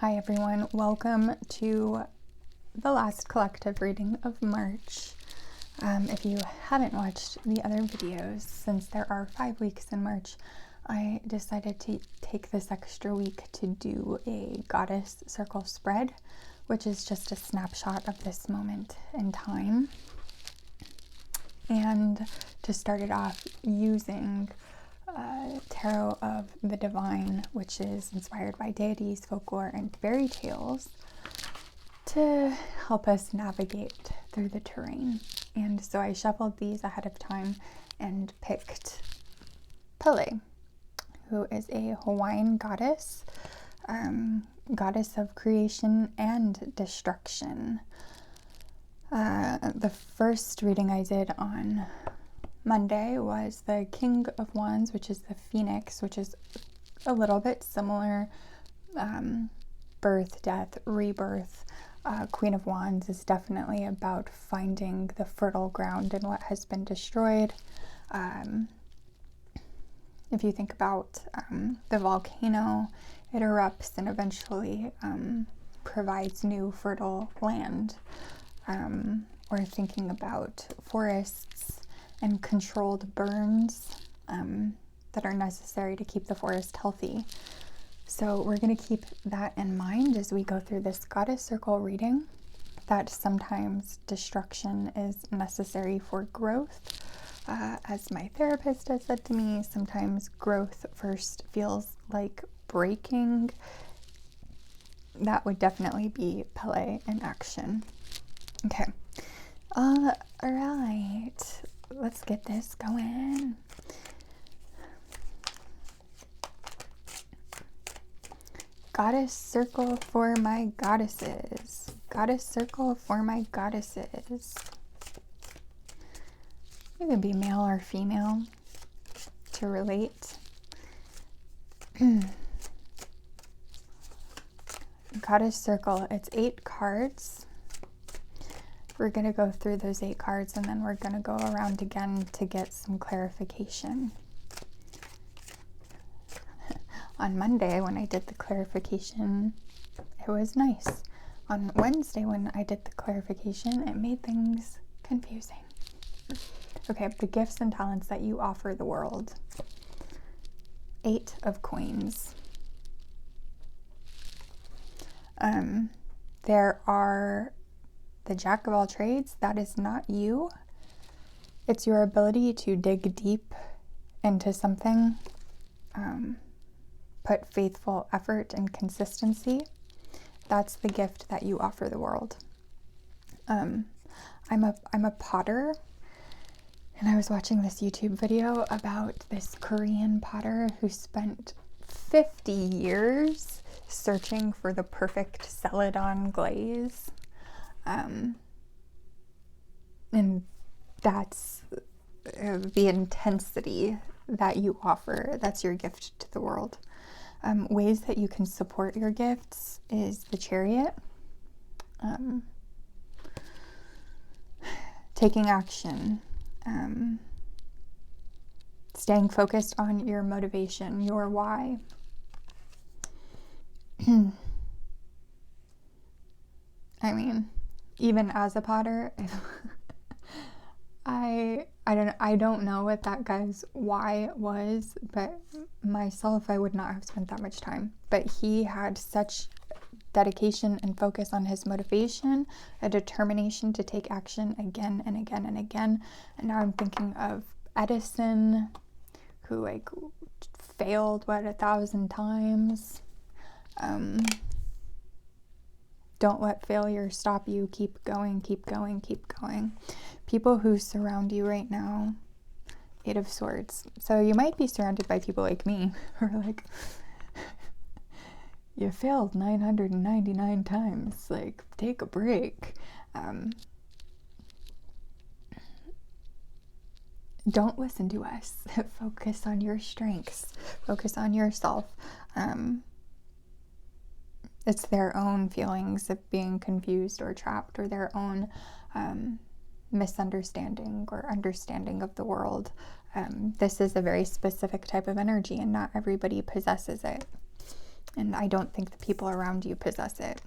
Hi everyone, welcome to the last collective reading of March. If you haven't watched the other videos, since there are 5 weeks in March, I decided to take this extra week to do a goddess circle spread, which is just a snapshot of this moment in time. And to start it off using Tarot of the Divine, which is inspired by deities, folklore, and fairy tales, to help us navigate through the terrain. And so I shuffled these ahead of time and picked Pele, who is a Hawaiian goddess, goddess of creation and destruction. The first reading I did on Monday was the King of Wands, which is the Phoenix, which is a little bit similar. Birth, death, rebirth. Queen of Wands is definitely about finding the fertile ground in what has been destroyed. If you think about the volcano, it erupts and eventually provides new fertile land. Or thinking about forests and controlled burns that are necessary to keep the forest healthy. So we're going to keep that in mind as we go through this goddess circle reading, that sometimes destruction is necessary for growth. As my therapist has said to me, sometimes growth first feels like breaking. That would definitely be Pele in action. Okay. All right. Let's get this going. Goddess circle for my goddesses. Goddess circle for my goddesses. You can be male or female to relate. Goddess circle, it's 8 cards. We're going to go through those 8 cards and then we're going to go around again to get some clarification. On Monday, when I did the clarification, it was nice. On Wednesday, when I did the clarification, it made things confusing. Okay, the gifts and talents that you offer the world. 8 of Coins. There are the Jack of all trades. That is not you. It's your ability to dig deep into something, put faithful effort and consistency. That's the gift that you offer the world. I'm a potter, and I was watching this YouTube video about this Korean potter who spent 50 years searching for the perfect celadon glaze. And that's the intensity that you offer. That's your gift to the world. Ways that you can support your gifts is the Chariot. Taking action. Staying focused on your motivation, your why. I mean, even as a potter, I don't know what that guy's why was, but myself, I would not have spent that much time. But he had such dedication and focus on his motivation, a determination to take action again and again and again. And now I'm thinking of Edison, who failed 1,000 times. Don't let failure stop you. Keep going, keep going, keep going. People who surround you right now, 8 of Swords. So you might be surrounded by people like me who are like, you failed 999 times. Like, take a break. Don't listen to us. Focus on your strengths. Focus on yourself. It's their own feelings of being confused or trapped, or their own misunderstanding or understanding of the world. This is a very specific type of energy, and not everybody possesses it. And I don't think the people around you possess it.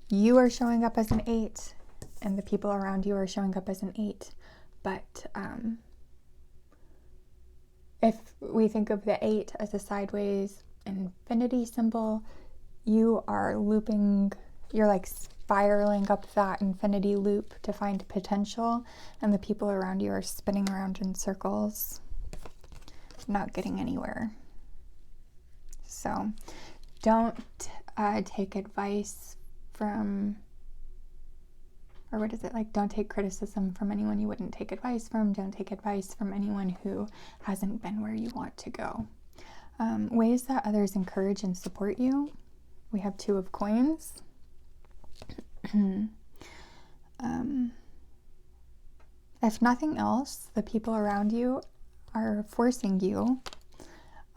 You are showing up as an 8, and the people around you are showing up as an 8. But if we think of the 8 as a sideways infinity symbol, you are looping, you're like spiraling up that infinity loop to find potential, and the people around you are spinning around in circles, not getting anywhere. So don't take advice from, or what is it, like, don't take criticism from anyone you wouldn't take advice from. Don't take advice from anyone who hasn't been where you want to go. Ways that others encourage and support you. We have 2 of coins. If nothing else, the people around you are forcing you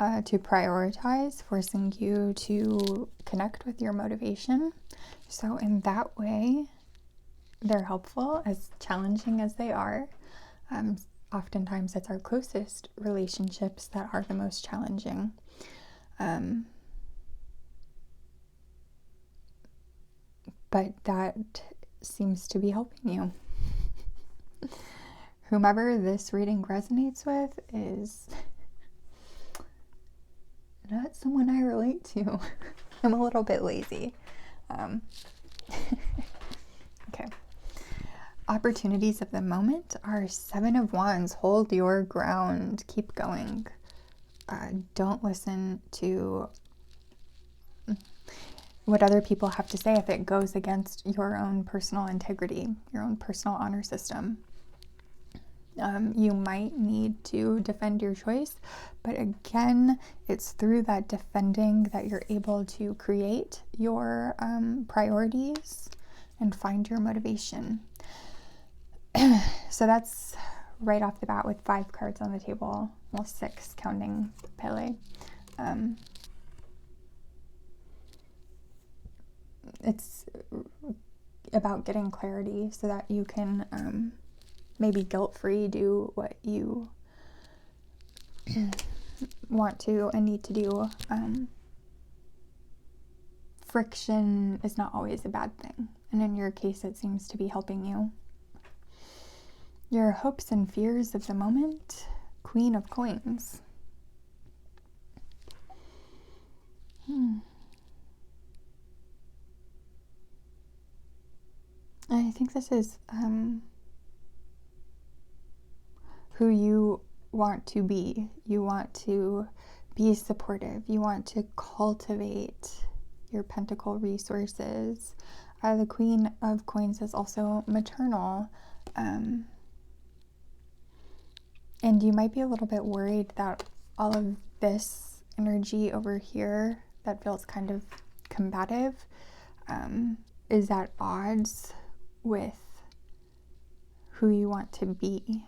to prioritize, forcing you to connect with your motivation. So in that way, they're helpful, as challenging as they are. Oftentimes it's our closest relationships that are the most challenging. But that seems to be helping you. Whomever this reading resonates with is not someone I relate to. I'm a little bit lazy. Okay. Opportunities of the moment are 7 of Wands. Hold your ground. Keep going. Don't listen to what other people have to say if it goes against your own personal integrity, your own personal honor system. You might need to defend your choice, but again, it's through that defending that you're able to create your priorities and find your motivation. So that's right off the bat with 5 cards on the table. Well, 6 counting Pele. It's about getting clarity so that you can maybe guilt-free do what you want to and need to do. Friction is not always a bad thing, and in your case it seems to be helping you. Your hopes and fears of the moment, Queen of Coins. I think this is who you want to be. You want to be supportive. You want to cultivate your pentacle resources. The Queen of Coins is also maternal. And you might be a little bit worried that all of this energy over here that feels kind of combative is at odds with who you want to be.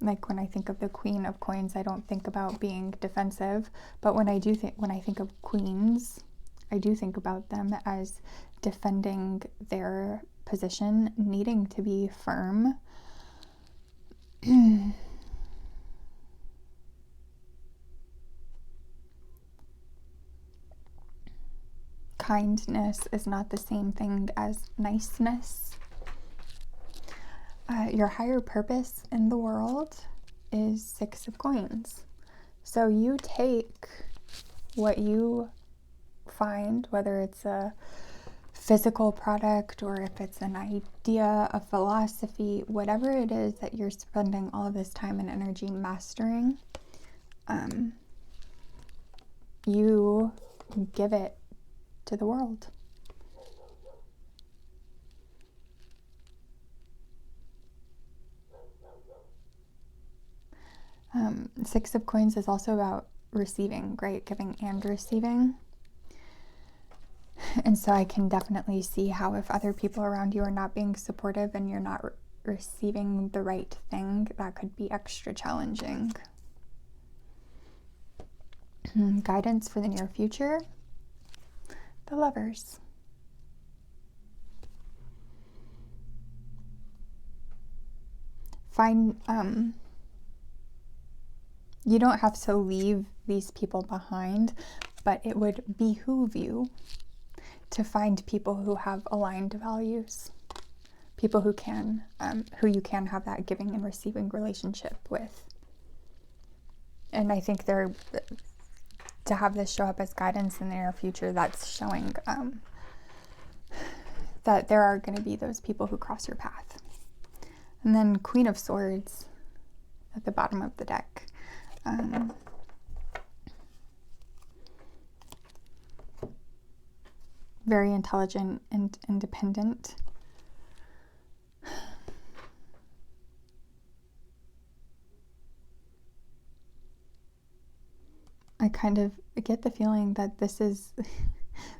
Like when I think of the Queen of Coins, I don't think about being defensive, but when I think of queens, I do think about them as defending their position, needing to be firm. Kindness is not the same thing as niceness. Your higher purpose in the world is 6 of Coins. So you take what you find, whether it's a physical product or if it's an idea, a philosophy, whatever it is that you're spending all of this time and energy mastering, you give it to the world. Six of Coins is also about receiving, right? Giving and receiving. And so I can definitely see how if other people around you are not being supportive and you're not receiving the right thing, that could be extra challenging. Guidance for the near future. The Lovers. You don't have to leave these people behind, but it would behoove you to find people who have aligned values, people who you can have that giving and receiving relationship with. And I think to have this show up as guidance in the near future, that's showing that there are going to be those people who cross your path. And then Queen of Swords at the bottom of the deck. Very intelligent and independent. I kind of get the feeling that this is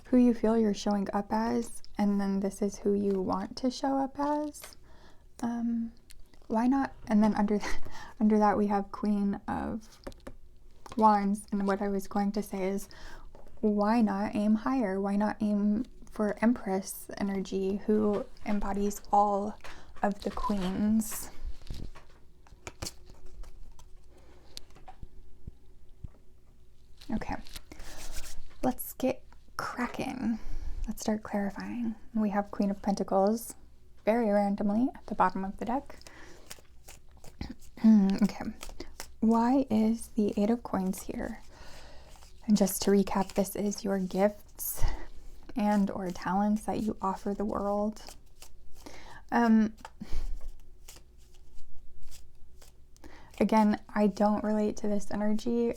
who you feel you're showing up as, and then this is who you want to show up as. Why not? And then under that we have Queen of Wands, and what I was going to say is, why not aim higher? Why not aim for Empress energy, who embodies all of the queens? Okay, let's get cracking. Let's start clarifying. We have Queen of Pentacles very randomly at the bottom of the deck. Okay, why is the Eight of Coins here? And just to recap, this is your gifts and or talents that you offer the world. Again, I don't relate to this energy.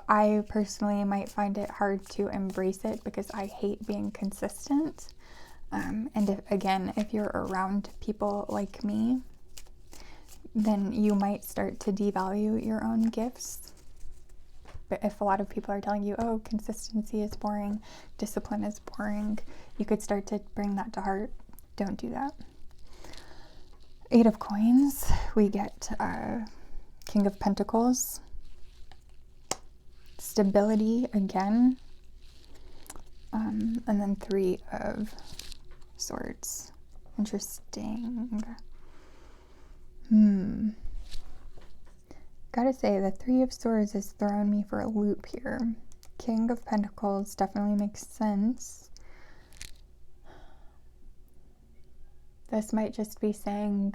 I personally might find it hard to embrace it because I hate being consistent. And if you're around people like me, then you might start to devalue your own gifts. But if a lot of people are telling you, oh, consistency is boring, discipline is boring, you could start to bring that to heart. Don't do that. Eight of Coins, we get King of Pentacles, stability again, and then Three of Swords. Interesting. Gotta say, the Three of Swords is throwing me for a loop here. King of Pentacles definitely makes sense. This might just be saying,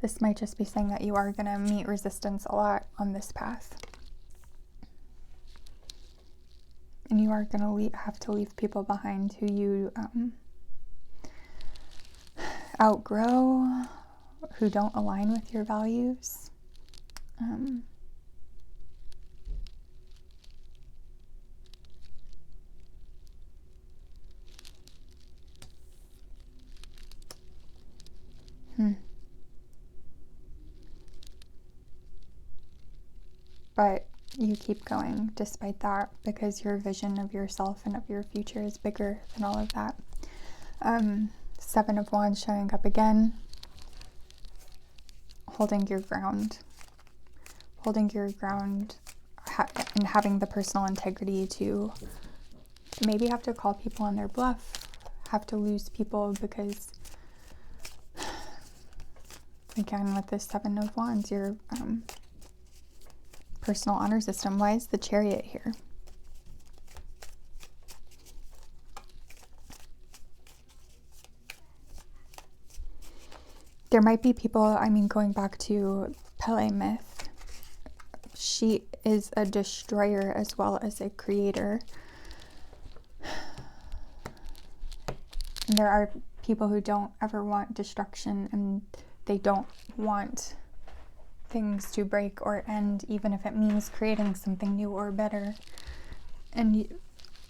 that you are going to meet resistance a lot on this path. And you are going to have to leave people behind who you outgrow, who don't align with your values. But you keep going despite that, because your vision of yourself and of your future is bigger than all of that. Seven of Wands showing up again. Holding your ground. And having the personal integrity to maybe have to call people on their bluff, have to lose people because, again, with this Seven of Wands, your personal honor system. Why is the Chariot here? There might be people, going back to Pele myth, she is a destroyer as well as a creator. And there are people who don't ever want destruction, and they don't want things to break or end, even if it means creating something new or better. And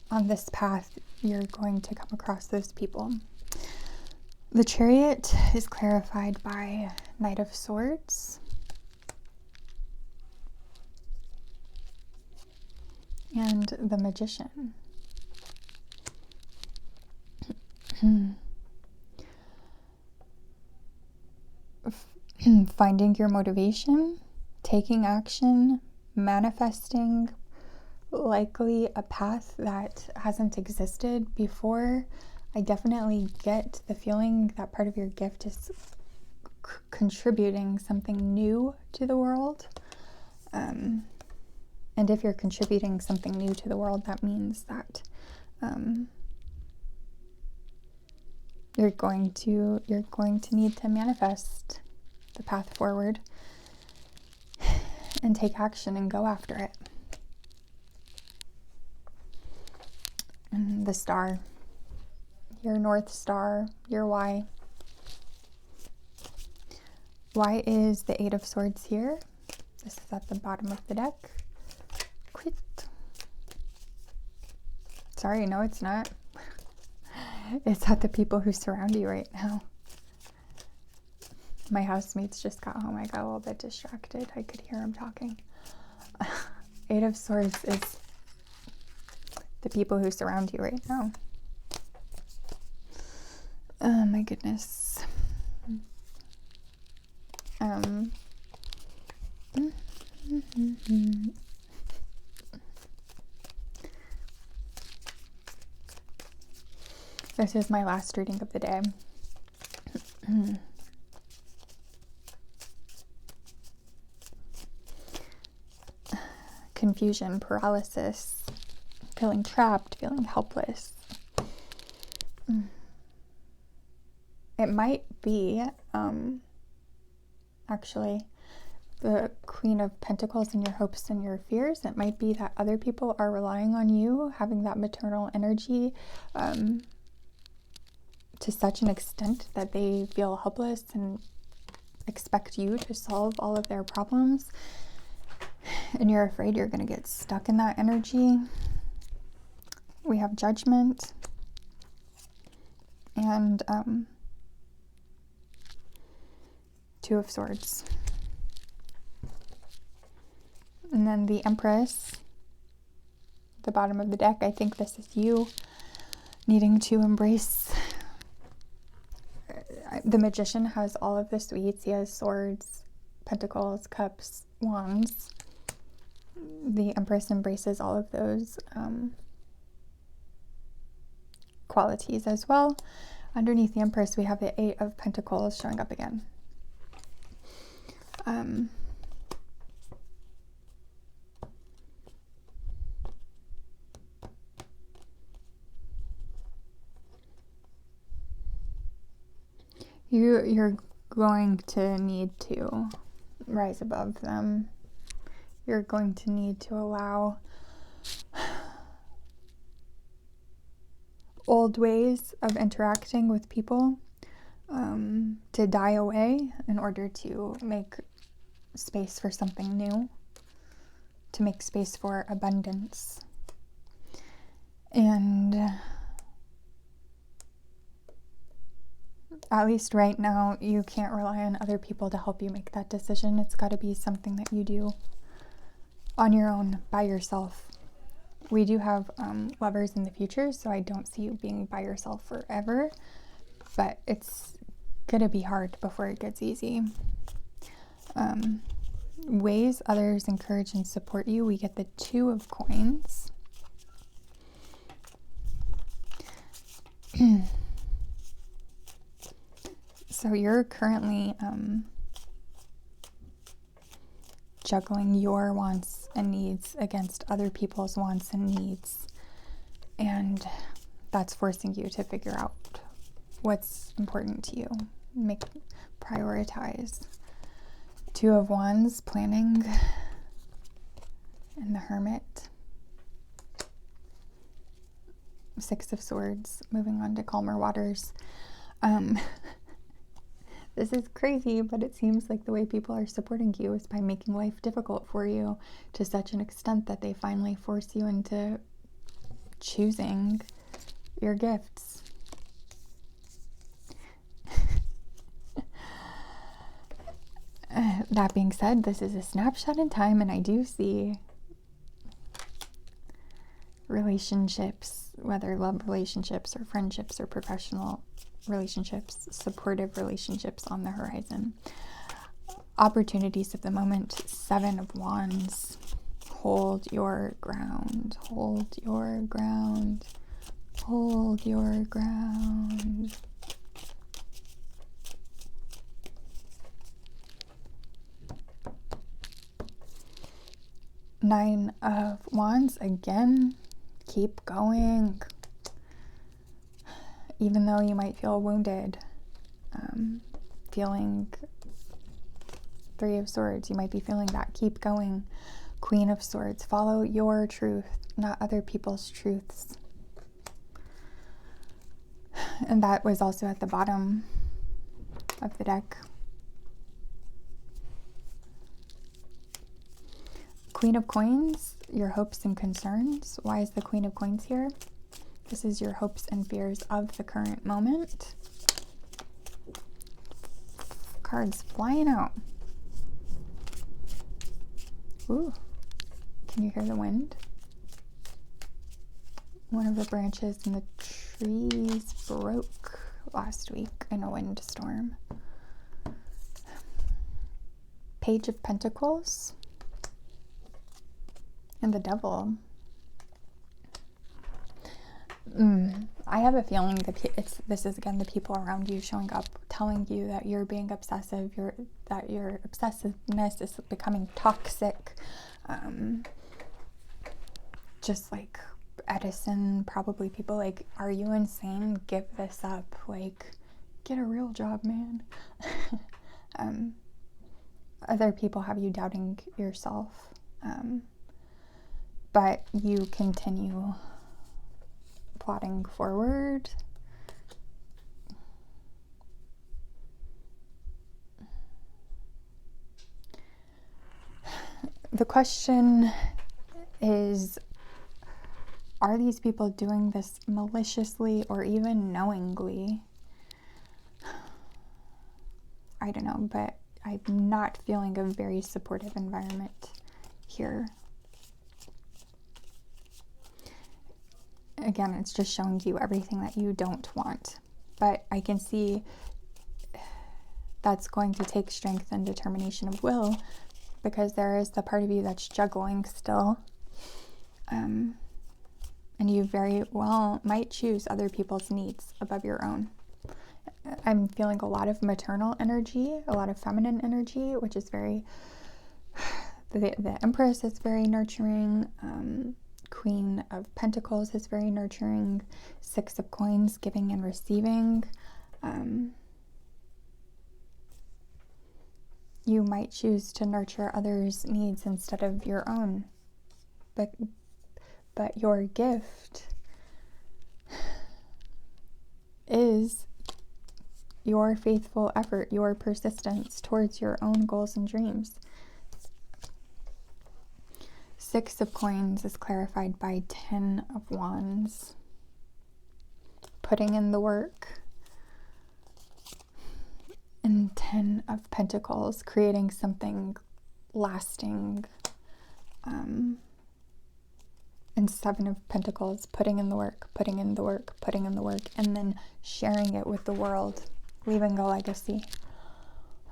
on this path, you're going to come across those people. The Chariot is clarified by Knight of Swords and the Magician. Finding your motivation, taking action, manifesting likely a path that hasn't existed before, I definitely get the feeling that part of your gift is contributing something new to the world. And if you're contributing something new to the world, that means that you're going to need to manifest the path forward and take action and go after it. And the star, your North Star, your why. Why is the Eight of Swords here? This is at the bottom of the deck. Quit. Sorry, no, it's not. It's at the people who surround you right now. My housemates just got home. I got a little bit distracted. I could hear them talking. Eight of Swords is the people who surround you right now. Oh my goodness. This is my last reading of the day. Confusion, paralysis, feeling trapped, feeling helpless. It might be, actually, the Queen of Pentacles and your hopes and your fears. It might be that other people are relying on you, having that maternal energy to such an extent that they feel helpless and expect you to solve all of their problems. And you're afraid you're going to get stuck in that energy. We have Judgment and Two of Swords. And then the Empress, the bottom of the deck. I think this is you needing to embrace. The Magician has all of the sweets. He has swords, pentacles, cups, wands. The Empress embraces all of those qualities as well. Underneath the Empress, we have the Eight of Pentacles showing up again. You're going to need to rise above them. You're going to need to allow old ways of interacting with people to die away in order to make space for something new, to make space for abundance. And at least right now, you can't rely on other people to help you make that decision. It's got to be something that you do on your own, by yourself. We do have lovers in the future, so I don't see you being by yourself forever, but it's going to be hard before it gets easy. Ways others encourage and support you, we get the Two of Coins. So you're currently juggling your wants and needs against other people's wants and needs. And that's forcing you to figure out what's important to you. Prioritize. Two of Wands, planning. And the Hermit. Six of Swords, moving on to calmer waters. This is crazy, but it seems like the way people are supporting you is by making life difficult for you to such an extent that they finally force you into choosing your gifts. That being said, this is a snapshot in time, and I do see relationships, whether love relationships or friendships or professional relationships, supportive relationships on the horizon. Opportunities of the moment. Seven of Wands. Hold your ground. Hold your ground. Hold your ground. Nine of Wands, again, keep going. Even though you might feel wounded, feeling Three of Swords, you might be feeling that. Keep going. Queen of Swords, follow your truth, not other people's truths. And that was also at the bottom of the deck. Queen of Coins, your hopes and concerns. Why is the Queen of Coins here? This is your hopes and fears of the current moment. Cards flying out. Ooh, can you hear the wind? One of the branches in the trees broke last week in a windstorm. Page of Pentacles and the Devil. I have a feeling that this is again the people around you showing up, telling you that you're being obsessive, that your obsessiveness is becoming toxic. Just like Edison, probably people like, are you insane? Give this up. Like, get a real job, man. Other people have you doubting yourself. But you continue plodding forward. The question is, are these people doing this maliciously or even knowingly? I don't know, but I'm not feeling a very supportive environment here. Again, it's just showing you everything that you don't want. But I can see that's going to take strength and determination of will, because there is the part of you that's juggling still. And you very well might choose other people's needs above your own. I'm feeling a lot of maternal energy, a lot of feminine energy, which is very... The Empress is very nurturing. Queen of Pentacles is very nurturing. Six of Coins, giving and receiving. You might choose to nurture others' needs instead of your own. But your gift is your faithful effort, your persistence towards your own goals and dreams. Six of Coins is clarified by 10 of Wands. Putting in the work. And 10 of Pentacles, creating something lasting. And 7 of Pentacles, putting in the work, putting in the work, putting in the work, and then sharing it with the world, leaving a legacy.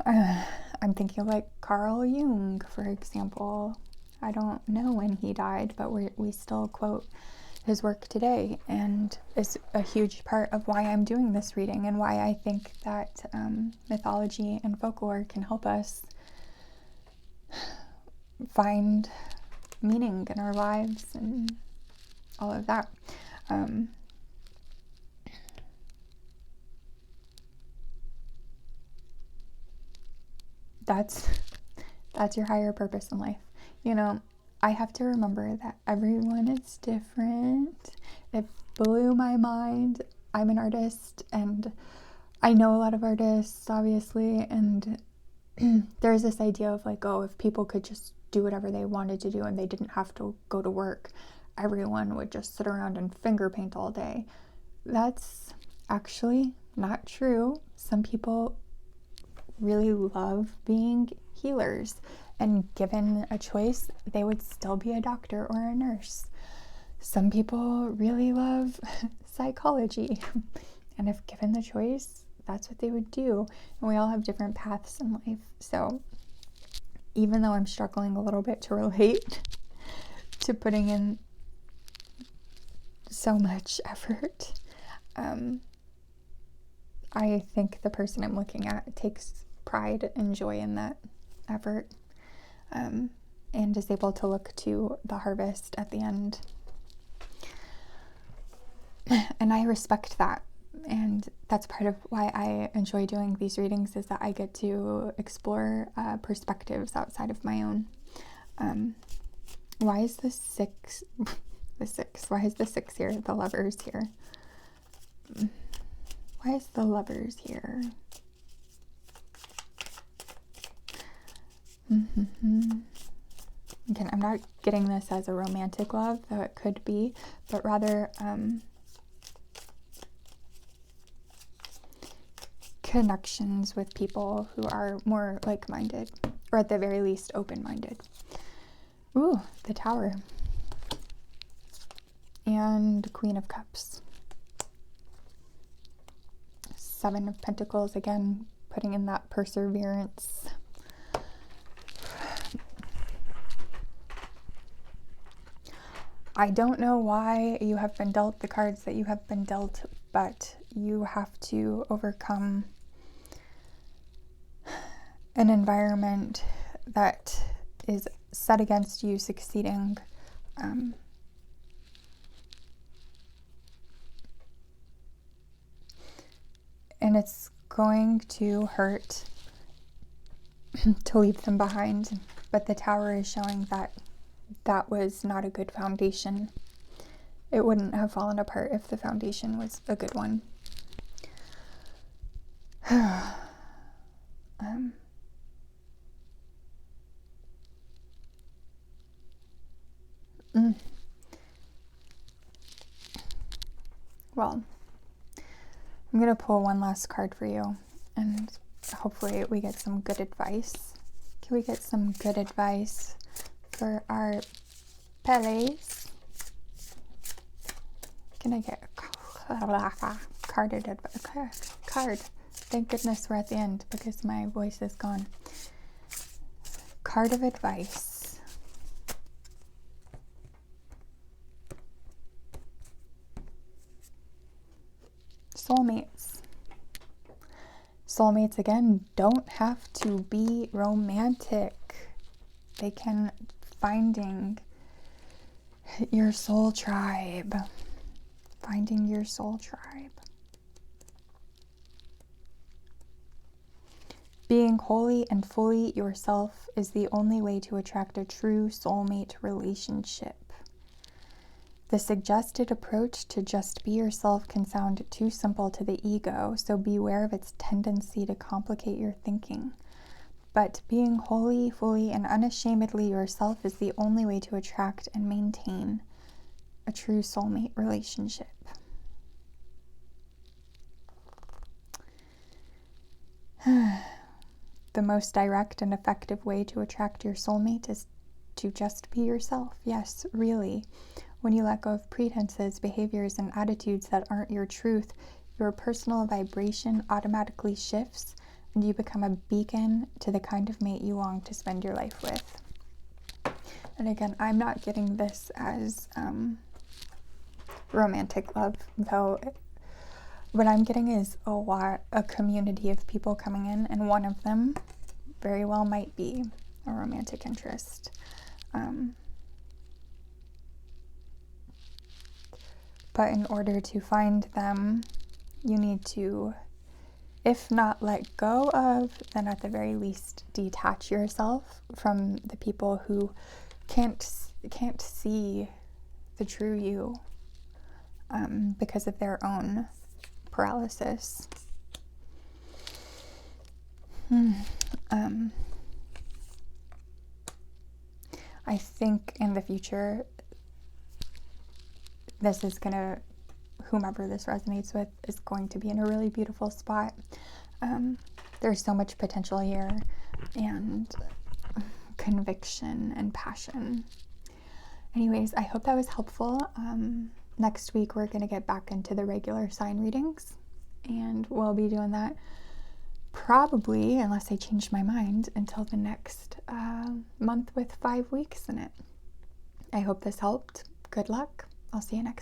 I'm thinking of like Carl Jung, for example. I don't know when he died, but we still quote his work today, and it's a huge part of why I'm doing this reading and why I think that mythology and folklore can help us find meaning in our lives and all of that. That's your higher purpose in life. You know, I have to remember that everyone is different. It blew my mind. I'm an artist and I know a lot of artists, obviously, and there's this idea of like, oh, if people could just do whatever they wanted to do and they didn't have to go to work, everyone would just sit around and finger paint all day. That's actually not true. Some people really love being healers, and given a choice, they would still be a doctor or a nurse. Some people really love psychology, and if given the choice, that's what they would do. And we all have different paths in life. So even though I'm struggling a little bit to relate to putting in so much effort. I think the person I'm looking at takes pride and joy in that effort, and is able to look to the harvest at the end. And I respect that. And that's part of why I enjoy doing these readings, is that I get to explore perspectives outside of my own. Why is the six, why is the six here? The Lovers here. Why is the Lovers here? Again, I'm not getting this as a romantic love, though it could be, but rather connections with people who are more like-minded, or at the very least open-minded. Ooh, the Tower. And Queen of Cups. Seven of Pentacles, again, putting in that perseverance. I don't know why you have been dealt the cards that you have been dealt, but you have to overcome an environment that is set against you succeeding. And it's going to hurt to leave them behind, but the Tower is showing that that was not a good foundation. It wouldn't have fallen apart if the foundation was a good one. Well, I'm going to pull one last card for you, and hopefully we get some good advice. Can we get some good advice for our Aries? Can I get card? Thank goodness we're at the end, because my voice is gone. Card of advice. Soulmates. Soulmates, again, don't have to be romantic. They can finding your soul tribe. Finding your soul tribe. Being wholly and fully yourself is the only way to attract a true soulmate relationship. The suggested approach to just be yourself can sound too simple to the ego, so beware of its tendency to complicate your thinking. But being wholly, fully, and unashamedly yourself is the only way to attract and maintain a true soulmate relationship. The most direct and effective way to attract your soulmate is to just be yourself. Yes, really. When you let go of pretenses, behaviors, and attitudes that aren't your truth, your personal vibration automatically shifts, and you become a beacon to the kind of mate you long to spend your life with. And again, I'm not getting this as romantic love, though. What I'm getting is a community of people coming in, and one of them very well might be a romantic interest. But in order to find them, you need to, if not let go of, then at the very least detach yourself from the people who can't see the true you because of their own paralysis. I think in the future, this is gonna, whomever this resonates with, is going to be in a really beautiful spot. There's so much potential here, and conviction and passion. Anyways, I hope that was helpful. Next week we're gonna get back into the regular sign readings, and we'll be doing that probably, unless I change my mind, until the next month with 5 weeks in it. I hope this helped. Good luck. I'll see you next time.